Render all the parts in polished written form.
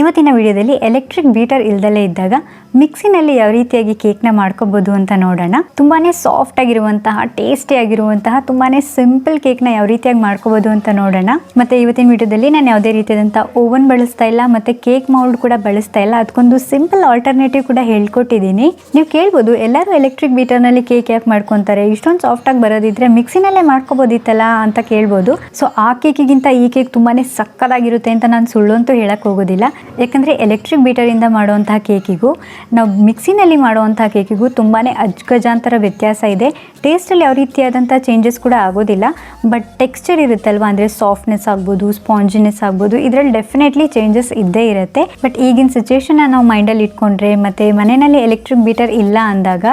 ಇವತ್ತಿನ ವಿಡಿಯೋದಲ್ಲಿ electric beater ಇಲ್ದಲೇ ಇದ್ದಾಗ ಮಿಕ್ಸಿನಲ್ಲಿ ಯಾವ ರೀತಿಯಾಗಿ ಕೇಕ್ನ ಮಾಡ್ಕೋಬಹುದು ಅಂತ ನೋಡೋಣ. ತುಂಬಾನೇ ಸಾಫ್ಟ್ ಆಗಿರುವಂತಹ, ಟೇಸ್ಟಿ ಆಗಿರುವಂತಹ, ತುಂಬಾನೇ ಸಿಂಪಲ್ ಕೇಕ್ನ ಯಾವ ರೀತಿಯಾಗಿ ಮಾಡ್ಕೋಬಹುದು ಅಂತ ನೋಡೋಣ. ಮತ್ತೆ ಇವತ್ತಿನ ವಿಡಿಯೋದಲ್ಲಿ ನಾನು ಯಾವುದೇ ರೀತಿಯಾದಂತಹ ಓವನ್ ಬಳಸ್ತಾ ಇಲ್ಲ, ಮತ್ತೆ ಕೇಕ್ ಮೌಲ್ಡ್ ಕೂಡ ಬಳಸ್ತಾ ಇಲ್ಲ. ಅದಕ್ಕೊಂದು ಸಿಂಪಲ್ ಆಲ್ಟರ್ನೇಟಿವ್ ಕೂಡ ಹೇಳ್ಕೊಟ್ಟಿದ್ದೀನಿ. ನೀವು ಕೇಳ್ಬೋದು, ಎಲ್ಲರೂ ಎಲೆಕ್ಟ್ರಿಕ್ ಬೀಟರ್ನಲ್ಲಿ ಕೇಕ್ ಯಾಕೆ ಮಾಡ್ಕೊತಾರೆ, ಇಷ್ಟೊಂದು ಸಾಫ್ಟ್ ಆಗಿ ಬರೋದಿದ್ರೆ ಮಿಕ್ಸಿನಲ್ಲೇ ಮಾಡ್ಕೋಬೋದಿತ್ತಲ್ಲ ಅಂತ ಕೇಳ್ಬೋದು. ಸೊ ಆ ಕೇಕಿಗಿಂತ ಈ ಕೇಕ್ ತುಂಬಾನೇ ಸಕ್ಕತ್ತಾಗಿರುತ್ತೆ ಅಂತ ನಾನು ಸುಳ್ಳು ಅಂತೂ ಹೇಳಕ್ ಹೋಗೋದಿಲ್ಲ. ಯಾಕಂದರೆ ಎಲೆಕ್ಟ್ರಿಕ್ ಬೀಟರಿಂದ ಮಾಡುವಂತಹ ಕೇಕಿಗೂ ನಾವು ಮಿಕ್ಸಿನಲ್ಲಿ ಮಾಡುವಂತಹ ಕೇಕಿಗೂ ತುಂಬಾ ಅಜ್ಗಜಾಂತರ ವ್ಯತ್ಯಾಸ ಇದೆ. ಟೇಸ್ಟಲ್ಲಿ ಯಾವ ರೀತಿಯಾದಂಥ ಚೇಂಜಸ್ ಕೂಡ ಆಗೋದಿಲ್ಲ, ಬಟ್ ಟೆಕ್ಸ್ಚರ್ ಇರುತ್ತಲ್ವ, ಅಂದರೆ ಸಾಫ್ಟ್ನೆಸ್ ಆಗ್ಬೋದು, ಸ್ಪಾಂಜಿನೆಸ್ ಆಗ್ಬೋದು, ಇದರಲ್ಲಿ ಡೆಫಿನೆಟ್ಲಿ ಚೇಂಜಸ್ ಇದ್ದೇ ಇರುತ್ತೆ. ಬಟ್ ಈಗಿನ ಸಿಚುವೇಶನ್ನ ನಾವು ಮೈಂಡಲ್ಲಿ ಇಟ್ಕೊಂಡ್ರೆ, ಮತ್ತು ಮನೆಯಲ್ಲಿ ಎಲೆಕ್ಟ್ರಿಕ್ ಬೀಟರ್ ಇಲ್ಲ ಅಂದಾಗ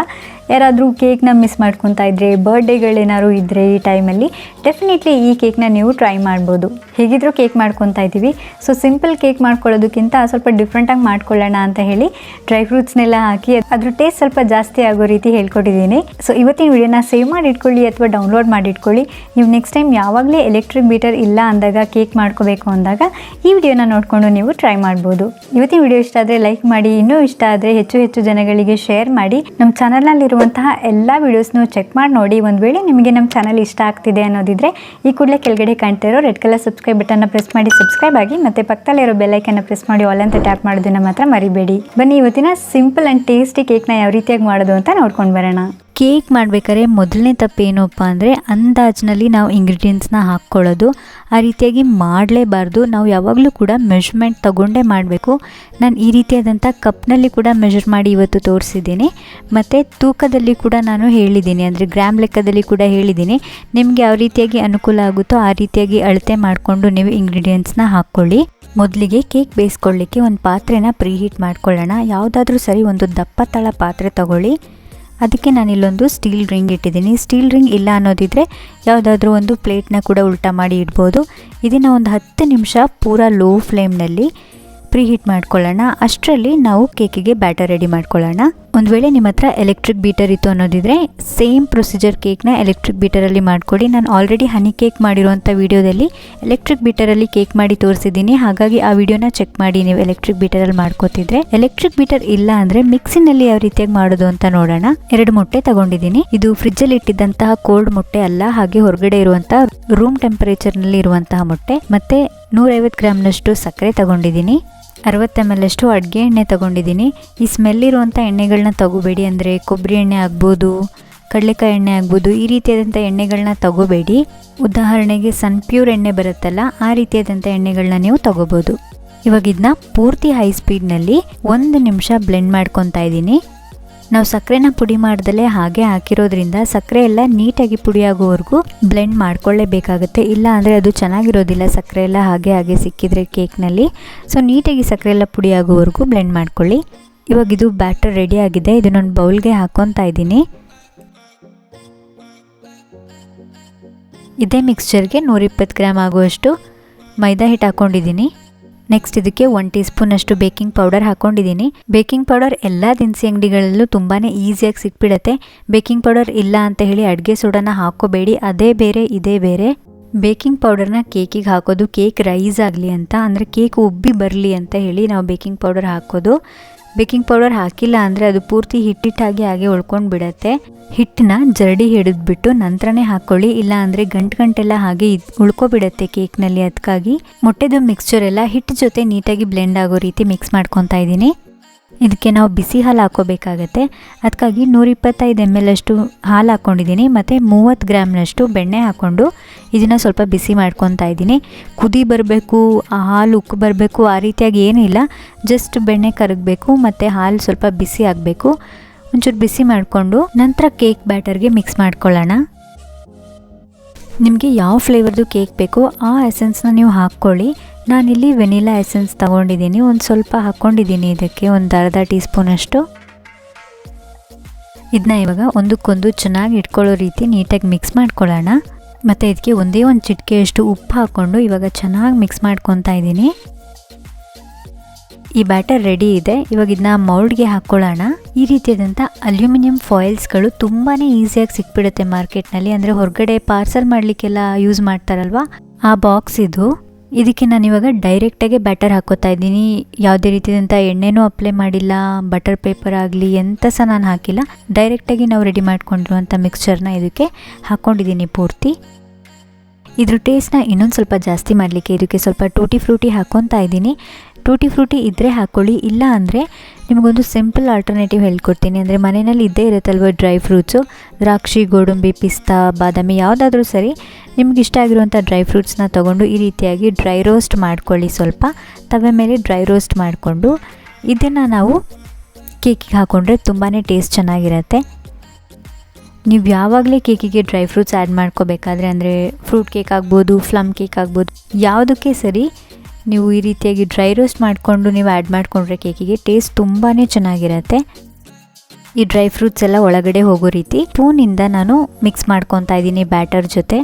ಯಾರಾದರೂ ಕೇಕ್ನ ಮಿಸ್ ಮಾಡ್ಕೊತಾ ಇದ್ದರೆ, ಬರ್ಡೇಗಳೇನಾದ್ರು ಇದ್ದರೆ ಈ ಟೈಮಲ್ಲಿ ಡೆಫಿನೆಟ್ಲಿ ಈ ಕೇಕ್ನ ನೀವು ಟ್ರೈ ಮಾಡ್ಬೋದು. ಹೇಗಿದ್ರೂ ಕೇಕ್ ಮಾಡ್ಕೊತಾ ಇದ್ದೀವಿ, ಸೊ ಸಿಂಪಲ್ ಕೇಕ್ ಮಾಡ್ಕೊಳ್ಳೋದಕ್ಕಿಂತ ಸ್ವಲ್ಪ ಡಿಫ್ರೆಂಟಾಗಿ ಮಾಡ್ಕೊಳ್ಳೋಣ ಅಂತ ಹೇಳಿ ಡ್ರೈ ಫ್ರೂಟ್ಸ್ನೆಲ್ಲ ಹಾಕಿ ಅದ್ರ ಟೇಸ್ಟ್ ಸ್ವಲ್ಪ ಜಾಸ್ತಿ ಆಗೋ ರೀತಿ ಹೇಳ್ಕೊಟ್ಟಿದ್ದೀನಿ. ಸೊ ಇವತ್ತಿನ ವಿಡಿಯೋನ ಸೇವ್ ಮಾಡಿ ಇಟ್ಕೊಳ್ಳಿ ಅಥವಾ ಡೌನ್ಲೋಡ್ ಮಾಡಿ ಇಟ್ಕೊಳ್ಳಿ. ನೀವು ನೆಕ್ಸ್ಟ್ ಟೈಮ್ ಯಾವಾಗಲೇ ಎಲೆಕ್ಟ್ರಿಕ್ ಬೀಟರ್ ಇಲ್ಲ ಅಂದಾಗ, ಕೇಕ್ ಮಾಡ್ಕೋಬೇಕು ಅಂದಾಗ ಈ ವಿಡಿಯೋನ ನೋಡಿಕೊಂಡು ನೀವು ಟ್ರೈ ಮಾಡ್ಬೋದು. ಇವತ್ತಿನ ವಿಡಿಯೋ ಇಷ್ಟ ಆದರೆ ಲೈಕ್ ಮಾಡಿ, ಇನ್ನೂ ಇಷ್ಟ ಆದರೆ ಹೆಚ್ಚು ಜನಗಳಿಗೆ ಶೇರ್ ಮಾಡಿ. ನಮ್ಮ ಚಾನಲ್ನಲ್ಲಿರುವಂತಹ ಎಲ್ಲ ವಿಡಿಯೋಸ್ನು ಚೆಕ್ ಮಾಡಿ ನೋಡಿ. ಒಂದು ವೇಳೆ ನಿಮಗೆ ನಮ್ಮ ಚಾನಲ್ ಇಷ್ಟ ಆಗ್ತಿದೆ ಅನ್ನೋದಿದ್ರೆ ಈ ಕೂಡಲೇ ಕೆಳಗಡೆ ಕಾಣ್ತಿರೋ ರೆಡ್ ಕಲರ್ ಸಬ್ಸ್ಕ್ರೈಬ್ ಬಟನ್ನ ಪ್ರೆಸ್ ಮಾಡಿ ಸಬ್ಸ್ಕ್ರೈಬ್ ಆಗಿ, ಮತ್ತೆ ಪಕ್ಕದಲ್ಲಿರೋ ಬೆಲ್ ಐಕನ್ನ ಪ್ರೆಸ್ ಮಾಡಿ ಆಲ್ ಅಂತ ಟ್ಯಾಪ್ ಮಾಡೋದನ್ನ ಮಾತ್ರ ಮರಿಬೇಡಿ. ಬನ್ನಿ ಇವತ್ತಿನ ಸಿಂಪಲ್ ಆ್ಯಂಡ್ ಟೇಸ್ಟಿ ಕೇಕ್ನ ಯಾವ ರೀತಿಯಾಗಿ ಮಾಡೋದು ಅಂತ ನೋಡ್ಕೊಂಡು ಬರೋಣ. ಕೇಕ್ ಮಾಡಬೇಕಾದ್ರೆ ಮೊದಲನೇ ತಪ್ಪೇನಪ್ಪ ಅಂದರೆ ಅಂದಾಜಿನಲ್ಲಿ ನಾವು ಇಂಗ್ರೀಡಿಯೆಂಟ್ಸ್ನ ಹಾಕ್ಕೊಳ್ಳೋದು. ಆ ರೀತಿಯಾಗಿ ಮಾಡಲೇಬಾರ್ದು. ನಾವು ಯಾವಾಗಲೂ ಕೂಡ ಮೆಷರ್ಮೆಂಟ್ ತಗೊಂಡೇ ಮಾಡಬೇಕು. ನಾನು ಈ ರೀತಿಯಾದಂಥ ಕಪ್ನಲ್ಲಿ ಕೂಡ ಮೆಷರ್ ಮಾಡಿ ಇವತ್ತು ತೋರಿಸಿದ್ದೀನಿ, ಮತ್ತು ತೂಕದಲ್ಲಿ ಕೂಡ ನಾನು ಹೇಳಿದ್ದೀನಿ, ಅಂದರೆ ಗ್ರಾಮ್ ಲೆಕ್ಕದಲ್ಲಿ ಕೂಡ ಹೇಳಿದ್ದೀನಿ. ನಿಮಗೆ ಯಾವ ರೀತಿಯಾಗಿ ಅನುಕೂಲ ಆಗುತ್ತೋ ಆ ರೀತಿಯಾಗಿ ಅಳತೆ ಮಾಡಿಕೊಂಡು ನೀವು ಇಂಗ್ರೀಡಿಯೆಂಟ್ಸ್ನ ಹಾಕ್ಕೊಳ್ಳಿ. ಮೊದಲಿಗೆ ಕೇಕ್ ಬೇಯಿಸ್ಕೊಳ್ಳಿಕ್ಕೆ ಒಂದು ಪಾತ್ರೆನ ಪ್ರೀಹೀಟ್ ಮಾಡ್ಕೊಳ್ಳೋಣ. ಯಾವುದಾದ್ರೂ ಸರಿ ಒಂದು ದಪ್ಪ ತಳ ಪಾತ್ರೆ ತಗೊಳ್ಳಿ. ಅದಕ್ಕೆ ನಾನಿಲ್ಲೊಂದು ಸ್ಟೀಲ್ ರಿಂಗ್ ಇಟ್ಟಿದ್ದೀನಿ. ಸ್ಟೀಲ್ ರಿಂಗ್ ಇಲ್ಲ ಅನ್ನೋದಿದ್ರೆ ಯಾವುದಾದ್ರೂ ಒಂದು ಪ್ಲೇಟ್ನ ಕೂಡ ಉಲ್ಟಾ ಮಾಡಿ ಇಡ್ಬೋದು. ಇದನ್ನು ಒಂದು 10 ನಿಮಿಷ ಪೂರಾ ಲೋ ಫ್ಲೇಮ್ನಲ್ಲಿ ಪ್ರೀಹೀಟ್ ಮಾಡ್ಕೊಳ್ಳೋಣ. ಅಷ್ಟರಲ್ಲಿ ನಾವು ಕೇಕಿಗೆ ಬ್ಯಾಟರ್ ರೆಡಿ ಮಾಡ್ಕೊಳ್ಳೋಣ. ಒಂದು ವೇಳೆ ನಿಮ್ಮ ಹತ್ರ ಎಲೆಕ್ಟ್ರಿಕ್ ಬೀಟರ್ ಇತ್ತು ಅನ್ನೋದಿದ್ರೆ ಸೇಮ್ ಪ್ರೊಸೀಜರ್ ಕೇಕ್ನ ಎಲೆಕ್ಟ್ರಿಕ್ ಬೀಟರಲ್ಲಿ ಮಾಡಿಕೊಡಿ. ನಾನು ಆಲ್ರೆಡಿ ಹನಿ ಕೇಕ್ ಮಾಡಿರುವಂಥ ವಿಡಿಯೋದಲ್ಲಿ ಎಲೆಕ್ಟ್ರಿಕ್ ಬೀಟರಲ್ಲಿ ಕೇಕ್ ಮಾಡಿ ತೋರಿಸಿದ್ದೀನಿ, ಹಾಗಾಗಿ ಆ ವಿಡಿಯೋನ ಚೆಕ್ ಮಾಡಿ ನೀವು ಎಲೆಕ್ಟ್ರಿಕ್ ಬೀಟರಲ್ಲಿ ಮಾಡ್ಕೋತಿದ್ರೆ. ಎಲೆಕ್ಟ್ರಿಕ್ ಬೀಟರ್ ಇಲ್ಲ ಅಂದರೆ ಮಿಕ್ಸಿನಲ್ಲಿ ಯಾವ ರೀತಿಯಾಗಿ ಮಾಡೋದು ಅಂತ ನೋಡೋಣ. 2 ಮೊಟ್ಟೆ ತಗೊಂಡಿದ್ದೀನಿ. ಇದು ಫ್ರಿಜ್ಜಲ್ಲಿ ಇಟ್ಟಿದ್ದಂತಹ ಕೋಲ್ಡ್ ಮೊಟ್ಟೆ ಅಲ್ಲ, ಹಾಗೆ ಹೊರಗಡೆ ಇರುವಂತಹ ರೂಮ್ ಟೆಂಪರೇಚರ್ನಲ್ಲಿ ಇರುವಂತಹ ಮೊಟ್ಟೆ. ಮತ್ತು 150 ಗ್ರಾಮ್ನಷ್ಟು ಸಕ್ಕರೆ ತಗೊಂಡಿದ್ದೀನಿ. 60 ml ಅಷ್ಟು ಅಡುಗೆ ಎಣ್ಣೆ ತೊಗೊಂಡಿದ್ದೀನಿ. ಈ ಸ್ಮೆಲ್ ಇರುವಂಥ ಎಣ್ಣೆಗಳನ್ನ ತಗೋಬೇಡಿ, ಅಂದರೆ ಕೊಬ್ಬರಿ ಎಣ್ಣೆ ಆಗ್ಬೋದು, ಕಡಲೆಕಾಯಿ ಎಣ್ಣೆ ಆಗ್ಬೋದು, ಈ ರೀತಿಯಾದಂಥ ಎಣ್ಣೆಗಳನ್ನ ತಗೋಬೇಡಿ. ಉದಾಹರಣೆಗೆ ಸನ್ಪ್ಯೂರ್ ಎಣ್ಣೆ ಬರುತ್ತಲ್ಲ, ಆ ರೀತಿಯಾದಂಥ ಎಣ್ಣೆಗಳನ್ನ ನೀವು ತಗೋಬೋದು. ಇವಾಗ ಇದನ್ನ ಪೂರ್ತಿ ಹೈ ಸ್ಪೀಡ್ನಲ್ಲಿ 1 ನಿಮಿಷ ಬ್ಲೆಂಡ್ ಮಾಡ್ಕೊತಾ ಇದ್ದೀನಿ. ನಾವು ಸಕ್ಕರೆನ ಪುಡಿ ಮಾಡ್ದಲೇ ಹಾಗೆ ಹಾಕಿರೋದ್ರಿಂದ ಸಕ್ಕರೆ ಎಲ್ಲ ನೀಟಾಗಿ ಪುಡಿ ಆಗೋವರೆಗೂ ಬ್ಲೆಂಡ್ ಮಾಡ್ಕೊಳ್ಳೇಬೇಕಾಗುತ್ತೆ. ಇಲ್ಲ ಅಂದರೆ ಅದು ಚೆನ್ನಾಗಿರೋದಿಲ್ಲ, ಸಕ್ಕರೆ ಎಲ್ಲ ಹಾಗೆ ಸಿಕ್ಕಿದ್ರೆ ಕೇಕ್ನಲ್ಲಿ. ಸೊ ನೀಟಾಗಿ ಸಕ್ಕರೆ ಎಲ್ಲ ಪುಡಿ ಆಗೋವರೆಗೂ ಬ್ಲೆಂಡ್ ಮಾಡ್ಕೊಳ್ಳಿ. ಇವಾಗ ಇದು ಬ್ಯಾಟರ್ ರೆಡಿ ಆಗಿದೆ. ಇದನ್ನೊಂದು ಬೌಲ್ಗೆ ಹಾಕ್ಕೊತಾ ಇದ್ದೀನಿ. ಇದೇ ಮಿಕ್ಸ್ಚರ್ಗೆ 120 ಗ್ರಾಮ್ ಆಗುವಷ್ಟು ಮೈದಾ ಹಿಟ್ಟು ಹಾಕ್ಕೊಂಡಿದ್ದೀನಿ. ನೆಕ್ಸ್ಟ್ ಇದಕ್ಕೆ 1 ಟೀ ಸ್ಪೂನ್ ಅಷ್ಟು ಬೇಕಿಂಗ್ ಪೌಡರ್ ಹಾಕ್ಕೊಂಡಿದ್ದೀನಿ. ಬೇಕಿಂಗ್ ಪೌಡರ್ ಎಲ್ಲ ದಿನಸಿ ಅಂಗಡಿಗಳಲ್ಲೂ ತುಂಬಾ ಈಸಿಯಾಗಿ ಸಿಕ್ಬಿಡುತ್ತೆ. ಬೇಕಿಂಗ್ ಪೌಡರ್ ಇಲ್ಲ ಅಂತ ಹೇಳಿ ಅಡುಗೆ ಸೋಡಾನ ಹಾಕೋಬೇಡಿ, ಅದೇ ಬೇರೆ ಇದೇ ಬೇರೆ. ಬೇಕಿಂಗ್ ಪೌಡರ್ನ ಕೇಕಿಗೆ ಹಾಕೋದು ಕೇಕ್ ರೈಸ್ ಆಗಲಿ ಅಂತ, ಅಂದರೆ ಕೇಕ್ ಉಬ್ಬಿ ಬರಲಿ ಅಂತ ಹೇಳಿ ನಾವು ಬೇಕಿಂಗ್ ಪೌಡರ್ ಹಾಕೋದು. ಬೇಕಿಂಗ್ ಪೌಡರ್ ಹಾಕಿಲ್ಲ ಅಂದರೆ ಅದು ಪೂರ್ತಿ ಹಿಟ್ಟಿಟ್ಟಾಗಿ ಹಾಗೆ ಉಳ್ಕೊಂಡು ಬಿಡುತ್ತೆ. ಹಿಟ್ಟನ್ನ ಜರಡಿ ಹಿಡಿದ್ಬಿಟ್ಟು ನಂತರನೇ ಹಾಕ್ಕೊಳ್ಳಿ, ಇಲ್ಲ ಅಂದರೆ ಗಂಟೆಲ್ಲ ಹಾಗೆ ಉಳ್ಕೊಬಿಡುತ್ತೆ ಕೇಕ್ನಲ್ಲಿ. ಅದಕ್ಕಾಗಿ ಮೊಟ್ಟೆದು ಮಿಕ್ಸ್ಚರ್ ಎಲ್ಲ ಹಿಟ್ಟು ಜೊತೆ ನೀಟಾಗಿ ಬ್ಲೆಂಡ್ ಆಗೋ ರೀತಿ ಮಿಕ್ಸ್ ಮಾಡ್ಕೊತಾ ಇದ್ದೀನಿ. ಇದಕ್ಕೆ ನಾವು ಬಿಸಿ ಹಾಲು ಹಾಕೋಬೇಕಾಗತ್ತೆ. ಅದಕ್ಕಾಗಿ 125 ml ಅಷ್ಟು ಹಾಲು ಹಾಕ್ಕೊಂಡಿದ್ದೀನಿ, ಮತ್ತು 30 ಗ್ರಾಮ್ನಷ್ಟು ಬೆಣ್ಣೆ ಹಾಕ್ಕೊಂಡು ಇದನ್ನು ಸ್ವಲ್ಪ ಬಿಸಿ ಮಾಡ್ಕೊತಾ ಇದ್ದೀನಿ. ಕುದಿ ಬರಬೇಕು, ಆ ಹಾಲು ಉಕ್ಕು ಬರಬೇಕು ಆ ರೀತಿಯಾಗಿ ಏನಿಲ್ಲ, ಜಸ್ಟ್ ಬೆಣ್ಣೆ ಕರಗಬೇಕು ಮತ್ತು ಹಾಲು ಸ್ವಲ್ಪ ಬಿಸಿ ಆಗಬೇಕು. ಒಂಚೂರು ಬಿಸಿ ಮಾಡಿಕೊಂಡು ನಂತರ ಕೇಕ್ ಬ್ಯಾಟರ್ಗೆ ಮಿಕ್ಸ್ ಮಾಡ್ಕೊಳ್ಳೋಣ. ನಿಮಗೆ ಯಾವ ಫ್ಲೇವರ್ದು ಕೇಕ್ ಬೇಕೋ ಆ ಎಸೆನ್ಸ್ನ ನೀವು ಹಾಕ್ಕೊಳ್ಳಿ. ನಾನಿಲ್ಲಿ ವೆನಿಲಾ ಎಸೆನ್ಸ್ ತೊಗೊಂಡಿದ್ದೀನಿ, ಒಂದು ಸ್ವಲ್ಪ ಹಾಕ್ಕೊಂಡಿದ್ದೀನಿ. ಇದಕ್ಕೆ ಒಂದು ಅರ್ಧ ಟೀ ಸ್ಪೂನ್ ಅಷ್ಟು. ಇದನ್ನ ಇವಾಗ ಒಂದಕ್ಕೊಂದು ಚೆನ್ನಾಗಿ ಇಟ್ಕೊಳ್ಳೋ ರೀತಿ ನೀಟಾಗಿ ಮಿಕ್ಸ್ ಮಾಡ್ಕೊಳ್ಳೋಣ. ಮತ್ತು ಇದಕ್ಕೆ ಒಂದೇ ಒಂದು ಚಿಟಿಕೆಯಷ್ಟು ಉಪ್ಪು ಹಾಕ್ಕೊಂಡು ಇವಾಗ ಚೆನ್ನಾಗಿ ಮಿಕ್ಸ್ ಮಾಡ್ಕೊತಾ ಇದ್ದೀನಿ. ಈ ಬ್ಯಾಟರ್ ರೆಡಿ ಇದೆ. ಇವಾಗ ಇದನ್ನ ಮೌಲ್ಡ್ಗೆ ಹಾಕ್ಕೊಳ್ಳೋಣ. ಈ ರೀತಿಯಾದಂಥ ಅಲ್ಯೂಮಿನಿಯಂ ಫಾಯಿಲ್ಸ್ಗಳು ತುಂಬಾ ಈಸಿಯಾಗಿ ಸಿಕ್ಬಿಡುತ್ತೆ ಮಾರ್ಕೆಟ್ನಲ್ಲಿ, ಅಂದರೆ ಹೊರಗಡೆ ಪಾರ್ಸಲ್ ಮಾಡಲಿಕ್ಕೆಲ್ಲ ಯೂಸ್ ಮಾಡ್ತಾರಲ್ವ ಆ ಬಾಕ್ಸ್ ಇದು. ಇದಕ್ಕೆ ನಾನು ಇವಾಗ ಡೈರೆಕ್ಟಾಗಿ ಬ್ಯಾಟರ್ ಹಾಕೋತಾ ಇದ್ದೀನಿ. ಯಾವುದೇ ರೀತಿಯಾದಂಥ ಎಣ್ಣೆನೂ ಅಪ್ಲೈ ಮಾಡಿಲ್ಲ, ಬಟರ್ ಪೇಪರ್ ಆಗಲಿ ಎಂತ ಸಹ ನಾನು ಹಾಕಿಲ್ಲ. ಡೈರೆಕ್ಟಾಗಿ ನಾವು ರೆಡಿ ಮಾಡ್ಕೊಂಡಿರುವಂಥ ಮಿಕ್ಸ್ಚರ್ನ ಇದಕ್ಕೆ ಹಾಕ್ಕೊಂಡಿದ್ದೀನಿ ಪೂರ್ತಿ. ಇದ್ರ ಟೇಸ್ಟ್ನ ಇನ್ನೊಂದು ಸ್ವಲ್ಪ ಜಾಸ್ತಿ ಮಾಡಲಿಕ್ಕೆ ಇದಕ್ಕೆ ಸ್ವಲ್ಪ ಟೂಟಿ ಫ್ರೂಟಿ ಹಾಕ್ಕೊತಾ ಇದ್ದೀನಿ. ಟೂಟಿ ಫ್ರೂಟಿ ಇದ್ದರೆ ಹಾಕ್ಕೊಳ್ಳಿ, ಇಲ್ಲ ಅಂದರೆ ನಿಮಗೊಂದು ಸಿಂಪಲ್ ಆಲ್ಟರ್ನೇಟಿವ್ ಹೇಳ್ಕೊಡ್ತೀನಿ. ಅಂದರೆ ಮನೆಯಲ್ಲಿ ಇದ್ದೇ ಇರುತ್ತಲ್ವ ಡ್ರೈ ಫ್ರೂಟ್ಸು, ದ್ರಾಕ್ಷಿ, ಗೋಡಂಬಿ, ಪಿಸ್ತಾ, ಬಾದಾಮಿ ಯಾವುದಾದ್ರೂ ಸರಿ ನಿಮ್ಗೆ ಇಷ್ಟ ಆಗಿರುವಂಥ ಡ್ರೈ ಫ್ರೂಟ್ಸ್ನ ತೊಗೊಂಡು ಈ ರೀತಿಯಾಗಿ ಡ್ರೈ ರೋಸ್ಟ್ ಮಾಡ್ಕೊಳ್ಳಿ. ಸ್ವಲ್ಪ ತವೆ ಮೇಲೆ ಡ್ರೈ ರೋಸ್ಟ್ ಮಾಡಿಕೊಂಡು ಇದನ್ನು ನಾವು ಕೇಕಿಗೆ ಹಾಕ್ಕೊಂಡ್ರೆ ತುಂಬಾ ಟೇಸ್ಟ್ ಚೆನ್ನಾಗಿರುತ್ತೆ. ನೀವು ಯಾವಾಗಲೇ ಕೇಕಿಗೆ ಡ್ರೈ ಫ್ರೂಟ್ಸ್ ಆ್ಯಡ್ ಮಾಡ್ಕೋಬೇಕಾದ್ರೆ, ಅಂದರೆ ಫ್ರೂಟ್ ಕೇಕ್ ಆಗ್ಬೋದು, ಪ್ಲಮ್ ಕೇಕ್ ಆಗ್ಬೋದು, ಯಾವುದಕ್ಕೆ ಸರಿ ನೀವು ಈ ರೀತಿಯಾಗಿ ಡ್ರೈ ರೋಸ್ಟ್ ಮಾಡಿಕೊಂಡು ನೀವು ಆ್ಯಡ್ ಮಾಡಿಕೊಂಡ್ರೆ ಕೇಕಿಗೆ ಟೇಸ್ಟ್ ತುಂಬಾ ಚೆನ್ನಾಗಿರುತ್ತೆ. ಈ ಡ್ರೈ ಫ್ರೂಟ್ಸ್ ಎಲ್ಲ ಒಳಗಡೆ ಹೋಗೋ ರೀತಿ ಸ್ಪೂನಿಂದ ನಾನು ಮಿಕ್ಸ್ ಮಾಡ್ಕೊತಾ ಇದ್ದೀನಿ ಬ್ಯಾಟರ್ ಜೊತೆ.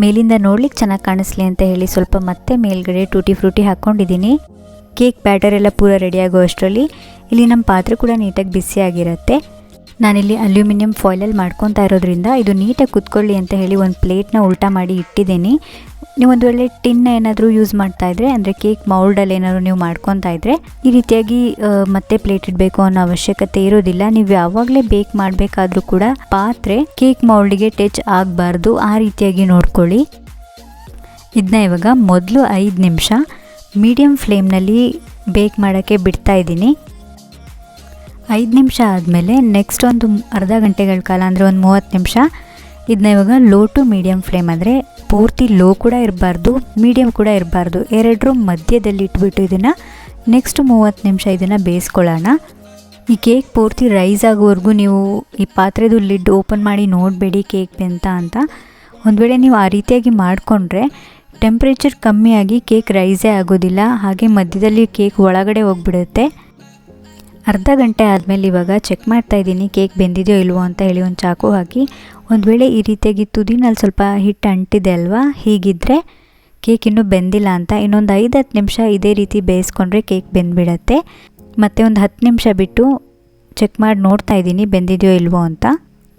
ಮೇಲಿಂದ ನೋಡ್ಲಿಕ್ಕೆ ಚೆನ್ನಾಗಿ ಕಾಣಿಸ್ಲಿ ಅಂತ ಹೇಳಿ ಸ್ವಲ್ಪ ಮತ್ತೆ ಮೇಲ್ಗಡೆ ಟೂಟಿ ಫ್ರೂಟಿ ಹಾಕ್ಕೊಂಡಿದ್ದೀನಿ. ಕೇಕ್ ಬ್ಯಾಟರ್ ಎಲ್ಲ ಪೂರ ರೆಡಿಯಾಗೋ ಅಷ್ಟರಲ್ಲಿ ಇಲ್ಲಿ ನಮ್ಮ ಪಾತ್ರೆ ಕೂಡ ನೀಟಾಗಿ ಬಿಸಿಯಾಗಿರುತ್ತೆ. ನಾನಿಲ್ಲಿ ಅಲ್ಯೂಮಿನಿಯಂ ಫಾಯಿಲಲ್ಲಿ ಮಾಡ್ಕೊತಾ ಇರೋದ್ರಿಂದ ಇದು ನೀಟಾಗಿ ಕುತ್ಕೊಳ್ಳಿ ಅಂತ ಹೇಳಿ ಒಂದು ಪ್ಲೇಟ್ನ ಉಲ್ಟಾ ಮಾಡಿ ಇಟ್ಟಿದ್ದೀನಿ. ನೀವು ಒಂದು ವೇಳೆ ಟಿನ್ ಏನಾದರೂ ಯೂಸ್ ಮಾಡ್ತಾಯಿದ್ರೆ, ಅಂದರೆ ಕೇಕ್ ಮೌಲ್ಡಲ್ಲಿ ಏನಾದರೂ ನೀವು ಮಾಡ್ಕೊತಾ ಇದ್ದರೆ ಈ ರೀತಿಯಾಗಿ ಮತ್ತೆ ಪ್ಲೇಟ್ ಇಡಬೇಕು ಅನ್ನೋ ಅವಶ್ಯಕತೆ ಇರೋದಿಲ್ಲ. ನೀವು ಯಾವಾಗಲೇ ಬೇಕ್ ಮಾಡಬೇಕಾದ್ರೂ ಕೂಡ ಪಾತ್ರೆ ಕೇಕ್ ಮೌಲ್ಡಿಗೆ ಟಚ್ ಆಗಬಾರ್ದು, ಆ ರೀತಿಯಾಗಿ ನೋಡ್ಕೊಳ್ಳಿ. ಇದನ್ನ ಇವಾಗ ಮೊದಲು 5 ನಿಮಿಷ ಮೀಡಿಯಮ್ ಫ್ಲೇಮ್ನಲ್ಲಿ ಬೇಕ್ ಮಾಡೋಕ್ಕೆ ಬಿಡ್ತಾ ಇದ್ದೀನಿ. 5 ನಿಮಿಷ ಆದಮೇಲೆ ನೆಕ್ಸ್ಟ್ ಒಂದು ಅರ್ಧ ಗಂಟೆಗಳ ಕಾಲ, ಅಂದರೆ ಒಂದು 30 ನಿಮಿಷ ಇದನ್ನ ಇವಾಗ ಲೋ ಟು ಮೀಡಿಯಮ್ ಫ್ಲೇಮ್, ಅಂದರೆ ಪೂರ್ತಿ ಲೋ ಕೂಡ ಇರಬಾರ್ದು, ಮೀಡಿಯಮ್ ಕೂಡ ಇರಬಾರ್ದು, ಎರಡರ ಮಧ್ಯದಲ್ಲಿ ಇಟ್ಬಿಟ್ಟು ಇದನ್ನು ನೆಕ್ಸ್ಟ್ 30 ನಿಮಿಷ ಇದನ್ನು ಬೇಯಿಸ್ಕೊಳ್ಳೋಣ. ಈ ಕೇಕ್ ಪೂರ್ತಿ ರೈಸ್ ಆಗೋವರೆಗೂ ನೀವು ಈ ಪಾತ್ರೆದು ಲಿಡ್ ಓಪನ್ ಮಾಡಿ ನೋಡಬೇಡಿ ಕೇಕ್ ಬೆಂತ ಅಂತ. ಒಂದು ವೇಳೆ ನೀವು ಆ ರೀತಿಯಾಗಿ ಮಾಡಿಕೊಂಡ್ರೆ ಟೆಂಪ್ರೇಚರ್ ಕಮ್ಮಿಯಾಗಿ ಕೇಕ್ ರೈಸೇ ಆಗೋದಿಲ್ಲ, ಹಾಗೆ ಮಧ್ಯದಲ್ಲಿ ಕೇಕ್ ಒಳಗಡೆ ಹೋಗ್ಬಿಡುತ್ತೆ. ಅರ್ಧ ಗಂಟೆ ಆದಮೇಲೆ ಇವಾಗ ಚೆಕ್ ಮಾಡ್ತಾಯಿದ್ದೀನಿ ಕೇಕ್ ಬೆಂದಿದೆಯೋ ಇಲ್ವೋ ಅಂತ ಹೇಳಿ ಒಂದು ಚಾಕು ಹಾಕಿ. ಒಂದು ವೇಳೆ ಈ ರೀತಿಯಾಗಿ ತುದಿನಲ್ಲಿ ಸ್ವಲ್ಪ ಹಿಟ್ಟು ಅಂಟಿದೆ ಅಲ್ವಾ, ಹೀಗಿದ್ದರೆ ಕೇಕ್ ಇನ್ನೂ ಬೆಂದಿಲ್ಲ ಅಂತ. ಇನ್ನೊಂದು 5-10 ನಿಮಿಷ ಇದೇ ರೀತಿ ಬೇಯಿಸ್ಕೊಂಡ್ರೆ ಕೇಕ್ ಬೆಂದ್ಬಿಡತ್ತೆ. ಮತ್ತು ಒಂದು 10 ನಿಮಿಷ ಬಿಟ್ಟು ಚೆಕ್ ಮಾಡಿ ನೋಡ್ತಾ ಇದ್ದೀನಿ ಬೆಂದಿದೆಯೋ ಇಲ್ವೋ ಅಂತ.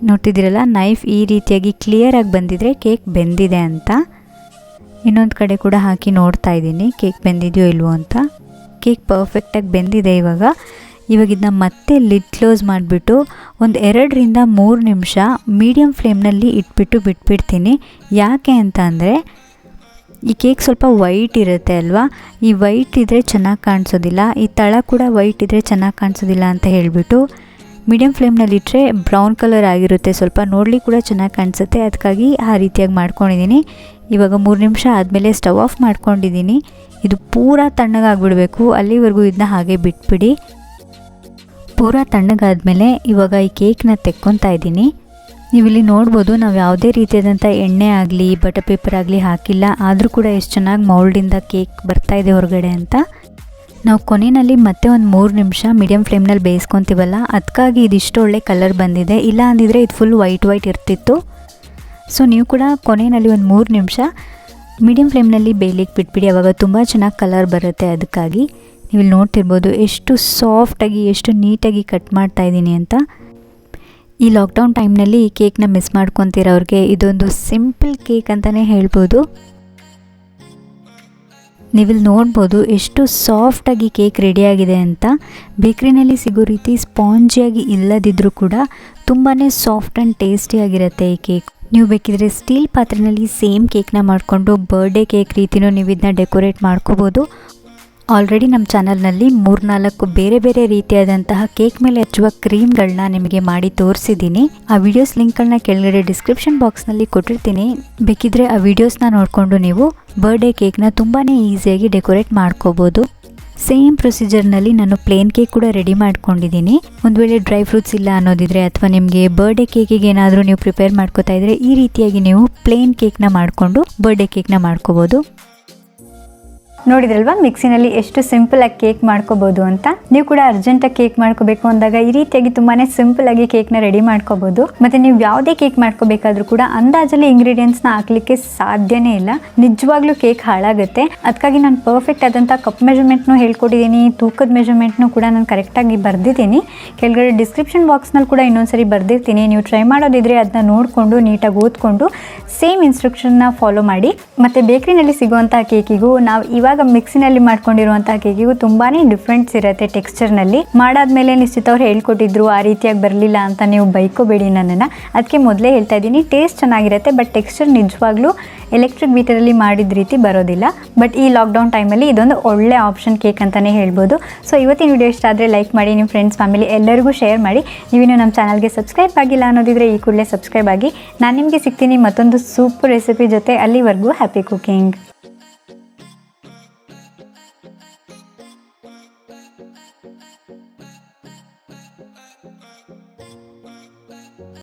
ನೋಡ್ತಿದ್ದೀರಲ್ಲ, ನೈಫ್ ಈ ರೀತಿಯಾಗಿ ಕ್ಲಿಯರಾಗಿ ಬಂದಿದ್ರೆ ಕೇಕ್ ಬೆಂದಿದೆ ಅಂತ. ಇನ್ನೊಂದು ಕಡೆ ಕೂಡ ಹಾಕಿ ನೋಡ್ತಾ ಇದ್ದೀನಿ ಕೇಕ್ ಬೆಂದಿದೆಯೋ ಇಲ್ವೋ ಅಂತ. ಕೇಕ್ ಪರ್ಫೆಕ್ಟಾಗಿ ಬೆಂದಿದೆ. ಇವಾಗ ಇದನ್ನ ಮತ್ತೆ ಲಿಡ್ ಕ್ಲೋಸ್ ಮಾಡಿಬಿಟ್ಟು ಒಂದು 2ರಿಂದ 3 ನಿಮಿಷ ಮೀಡಿಯಮ್ ಫ್ಲೇಮ್ನಲ್ಲಿ ಇಟ್ಬಿಟ್ಟು ಬಿಟ್ಬಿಡ್ತೀನಿ. ಯಾಕೆ ಅಂತ ಅಂದರೆ ಈ ಕೇಕ್ ಸ್ವಲ್ಪ ವೈಟ್ ಇರುತ್ತೆ ಅಲ್ವಾ, ಈ ವೈಟ್ ಇದ್ದರೆ ಚೆನ್ನಾಗಿ ಕಾಣಿಸೋದಿಲ್ಲ, ಈ ತಳ ಕೂಡ ವೈಟ್ ಇದ್ದರೆ ಚೆನ್ನಾಗಿ ಕಾಣಿಸೋದಿಲ್ಲ ಅಂತ ಹೇಳಿಬಿಟ್ಟು ಮೀಡಿಯಮ್ ಫ್ಲೇಮ್ನಲ್ಲಿ ಇಟ್ಟರೆ ಬ್ರೌನ್ ಕಲರ್ ಆಗಿರುತ್ತೆ, ಸ್ವಲ್ಪ ನೋಡಲಿಕ್ಕೆ ಕೂಡ ಚೆನ್ನಾಗಿ ಕಾಣಿಸುತ್ತೆ. ಅದಕ್ಕಾಗಿ ಆ ರೀತಿಯಾಗಿ ಮಾಡ್ಕೊಂಡಿದ್ದೀನಿ. ಇವಾಗ 3 ನಿಮಿಷ ಆದಮೇಲೆ ಸ್ಟವ್ ಆಫ್ ಮಾಡ್ಕೊಂಡಿದ್ದೀನಿ. ಇದು ಪೂರ ತಣ್ಣಗಾಗ್ಬಿಡಬೇಕು, ಅಲ್ಲಿವರೆಗೂ ಇದನ್ನ ಹಾಗೆ ಬಿಟ್ಬಿಡಿ. ಪೂರ ತಣ್ಣಗಾದ್ಮೇಲೆ ಇವಾಗ ಈ ಕೇಕ್ನ ತೆಕ್ಕೊತಾ ಇದ್ದೀನಿ. ನೀವಿಲ್ಲಿ ನೋಡ್ಬೋದು, ನಾವು ಯಾವುದೇ ರೀತಿಯಾದಂಥ ಎಣ್ಣೆ ಆಗಲಿ ಬಟರ್ ಪೇಪರ್ ಆಗಲಿ ಹಾಕಿಲ್ಲ, ಆದರೂ ಕೂಡ ಎಷ್ಟು ಚೆನ್ನಾಗಿ ಮೌಲ್ಡಿಂದ ಕೇಕ್ ಬರ್ತಾಯಿದೆ ಹೊರಗಡೆ ಅಂತ. ನಾವು ಕೊನೆಯಲ್ಲಿ ಮತ್ತೆ ಒಂದು 3 ನಿಮಿಷ ಮೀಡಿಯಮ್ ಫ್ಲೇಮ್ನಲ್ಲಿ ಬೇಯಿಸ್ಕೊತೀವಲ್ಲ, ಅದಕ್ಕಾಗಿ ಇದಿಷ್ಟು ಒಳ್ಳೆ ಕಲರ್ ಬಂದಿದೆ. ಇಲ್ಲ ಅಂದಿದ್ರೆ ಇದು ಫುಲ್ ವೈಟ್ ಇರ್ತಿತ್ತು. ಸೊ ನೀವು ಕೂಡ ಕೊನೆಯಲ್ಲಿ ಒಂದು 3 ನಿಮಿಷ ಮೀಡಿಯಮ್ ಫ್ಲೇಮ್ನಲ್ಲಿ ಬೇಯಲಿಕ್ಕೆ ಬಿಟ್ಬಿಡಿ, ಆವಾಗ ತುಂಬ ಚೆನ್ನಾಗಿ ಕಲರ್ ಬರುತ್ತೆ. ಅದಕ್ಕಾಗಿ ನೀವು ಇಲ್ಲಿ ನೋಡ್ತಿರ್ಬೋದು ಎಷ್ಟು ಸಾಫ್ಟಾಗಿ ಎಷ್ಟು ನೀಟಾಗಿ ಕಟ್ ಮಾಡ್ತಾಯಿದ್ದೀನಿ ಅಂತ. ಈ ಲಾಕ್ಡೌನ್ ಟೈಮ್ನಲ್ಲಿ ಈ ಕೇಕ್ನ ಮಿಸ್ ಮಾಡ್ಕೊತಿರೋರಿಗೆ ಇದೊಂದು ಸಿಂಪಲ್ ಕೇಕ್ ಅಂತಲೇ ಹೇಳ್ಬೋದು. ನೀವಿಲ್ಲಿ ನೋಡ್ಬೋದು ಎಷ್ಟು ಸಾಫ್ಟಾಗಿ ಕೇಕ್ ರೆಡಿಯಾಗಿದೆ ಅಂತ. ಬೇಕ್ರಿನಲ್ಲಿ ಸಿಗೋ ರೀತಿ ಸ್ಪಾಂಜಿಯಾಗಿ ಇಲ್ಲದಿದ್ದರೂ ಕೂಡ ತುಂಬಾ ಸಾಫ್ಟ್ ಆ್ಯಂಡ್ ಟೇಸ್ಟಿಯಾಗಿರುತ್ತೆ ಈ ಕೇಕ್. ನೀವು ಬೇಕಿದ್ರೆ ಸ್ಟೀಲ್ ಪಾತ್ರೆಯಲ್ಲಿ ಸೇಮ್ ಕೇಕ್ನ ಮಾಡಿಕೊಂಡು ಬರ್ಡೇ ಕೇಕ್ ರೀತಿಯೂ ನೀವು ಇದನ್ನ ಡೆಕೋರೇಟ್ ಮಾಡ್ಕೋಬೋದು. ಆಲ್ರೆಡಿ ನಮ್ಮ ಚಾನಲ್ನಲ್ಲಿ 3-4 ಬೇರೆ ಬೇರೆ ರೀತಿಯಾದಂತಹ ಕೇಕ್ ಮೇಲೆ ಹಚ್ಚುವ ಕ್ರೀಮ್ಗಳನ್ನ ನಿಮಗೆ ಮಾಡಿ ತೋರಿಸಿದ್ದೀನಿ. ಆ ವಿಡಿಯೋಸ್ ಲಿಂಕ್ಗಳನ್ನ ಕೆಳಗಡೆ ಡಿಸ್ಕ್ರಿಪ್ಷನ್ ಬಾಕ್ಸ್ನಲ್ಲಿ ಕೊಟ್ಟಿರ್ತೀನಿ. ಬೇಕಿದ್ರೆ ಆ ವಿಡಿಯೋಸ್ನ ನೋಡಿಕೊಂಡು ನೀವು ಬರ್ಡೇ ಕೇಕ್ನ ತುಂಬಾ ಈಸಿಯಾಗಿ ಡೆಕೋರೇಟ್ ಮಾಡ್ಕೋಬೋದು. ಸೇಮ್ ಪ್ರೊಸೀಜರ್ನಲ್ಲಿ ನಾನು ಪ್ಲೇನ್ ಕೇಕ್ ಕೂಡ ರೆಡಿ ಮಾಡ್ಕೊಂಡಿದ್ದೀನಿ. ಒಂದು ವೇಳೆ ಡ್ರೈ ಫ್ರೂಟ್ಸ್ ಇಲ್ಲ ಅನ್ನೋದಿದ್ರೆ, ಅಥವಾ ನಿಮಗೆ ಬರ್ಡೇ ಕೇಕಿಗೆ ಏನಾದರೂ ನೀವು ಪ್ರಿಪೇರ್ ಮಾಡ್ಕೋತಾ ಇದ್ರೆ, ಈ ರೀತಿಯಾಗಿ ನೀವು ಪ್ಲೇನ್ ಕೇಕ್ನ ಮಾಡಿಕೊಂಡು ಬರ್ಡೇ ಕೇಕ್ನ ಮಾಡ್ಕೋಬೋದು. ನೋಡಿದ್ರಲ್ವಾ ಮಿಕ್ಸಿನಲ್ಲಿ ಎಷ್ಟು ಸಿಂಪಲ್ ಆಗಿ ಕೇಕ್ ಮಾಡ್ಕೋಬಹುದು ಅಂತ. ನೀವು ಕೂಡ ಅರ್ಜೆಂಟಾಗಿ ಕೇಕ್ ಮಾಡ್ಕೋಬೇಕು ಅಂದಾಗ ಈ ರೀತಿಯಾಗಿ ತುಂಬಾನೇ ಸಿಂಪಲ್ ಆಗಿ ಕೇಕ್ನ ರೆಡಿ ಮಾಡ್ಕೋಬಹುದು. ಮತ್ತೆ ನೀವು ಯಾವುದೇ ಕೇಕ್ ಮಾಡ್ಕೋಬೇಕಾದ್ರೂ ಕೂಡ ಅಂದಾಜಲ್ಲಿ ಇಂಗ್ರೀಡಿಯೆಂಟ್ಸ್ನ ಹಾಕ್ಲಿಕ್ಕೆ ಸಾಧ್ಯನೇ ಇಲ್ಲ, ನಿಜವಾಗ್ಲೂ ಕೇಕ್ ಹಾಳಾಗುತ್ತೆ. ಅದಕ್ಕಾಗಿ ನಾನು ಪರ್ಫೆಕ್ಟ್ ಆದಂಥ ಕಪ್ ಮೆಜರ್ಮೆಂಟ್ನು ಹೇಳ್ಕೊಟ್ಟಿದ್ದೀನಿ, ತೂಕದ ಮೆಜರ್ಮೆಂಟ್ನು ಕೂಡ ನಾನು ಕರೆಕ್ಟಾಗಿ ಬರ್ದಿದ್ದೀನಿ. ಕೆಳಗಡೆ ಡಿಸ್ಕ್ರಿಪ್ಷನ್ ಬಾಕ್ಸ್ನಲ್ಲಿ ಕೂಡ ಇನ್ನೊಂದ್ಸರಿ ಬರ್ದಿರ್ತೀನಿ. ನೀವು ಟ್ರೈ ಮಾಡೋದಿದ್ರೆ ಅದನ್ನ ನೋಡಿಕೊಂಡು ನೀಟಾಗಿ ಓದ್ಕೊಂಡು ಸೇಮ್ ಇನ್ಸ್ಟ್ರಕ್ಷನ್ನ ಫಾಲೋ ಮಾಡಿ. ಮತ್ತು ಬೇಕ್ರಿನಲ್ಲಿ ಸಿಗುವಂತಹ ಕೇಕಿಗೂ ನಾವು ಇವಾಗ ಮಿಕ್ಸಿನಲ್ಲಿ ಮಾಡ್ಕೊಂಡಿರುವಂತಹ ಕೇಕಿಗೂ ತುಂಬಾ ಡಿಫ್ರೆನ್ಸ್ ಇರುತ್ತೆ ಟೆಕ್ಸ್ಚರ್ನಲ್ಲಿ. ಮಾಡಾದ್ಮೇಲೆ ನಿಶ್ಚಿತ ಅವ್ರು ಹೇಳ್ಕೊಟ್ಟಿದ್ರು ಆ ರೀತಿಯಾಗಿ ಬರಲಿಲ್ಲ ಅಂತ ನೀವು ಬೈಕೋಬೇಡಿ ನನ್ನನ್ನು. ಅದಕ್ಕೆ ಮೊದಲೇ ಹೇಳ್ತಾ ಇದ್ದೀನಿ, ಟೇಸ್ಟ್ ಚೆನ್ನಾಗಿರುತ್ತೆ ಬಟ್ ಟೆಕ್ಸ್ಚರ್ ನಿಜವಾಗ್ಲೂ ಎಲೆಕ್ಟ್ರಿಕ್ ಬೀಟರಲ್ಲಿ ಮಾಡಿದ ರೀತಿ ಬರೋದಿಲ್ಲ. ಬಟ್ ಈ ಲಾಕ್ಡೌನ್ ಟೈಮಲ್ಲಿ ಇದೊಂದು ಒಳ್ಳೆ ಆಪ್ಷನ್ ಕೇಕ್ ಅಂತಲೇ ಹೇಳ್ಬೋದು. ಸೊ ಇವತ್ತಿನ ವಿಡಿಯೋ ಇಷ್ಟ ಆದರೆ ಲೈಕ್ ಮಾಡಿ, ನಿಮ್ಮ ಫ್ರೆಂಡ್ಸ್ ಫ್ಯಾಮಿಲಿ ಎಲ್ಲರಿಗೂ ಶೇರ್ ಮಾಡಿ. ನೀವಿನ್ನೂ ನಮ್ಮ ಚಾನಲ್ಗೆ ಸಬ್ಸ್ಕ್ರೈಬ್ ಆಗಿಲ್ಲ ಅನ್ನೋದಿದ್ರೆ ಈ ಕೂಡಲೇ ಸಬ್ಸ್ಕ್ರೈಬ್ ಆಗಿ. ನಾನು ನಿಮಗೆ ಸಿಗ್ತೀನಿ ಮತ್ತೊಂದು ಸೂಪರ್ ರೆಸಿಪಿ ಜೊತೆ. ಅಲ್ಲಿವರೆಗೂ ಹ್ಯಾಪಿ ಕುಕಿಂಗ್.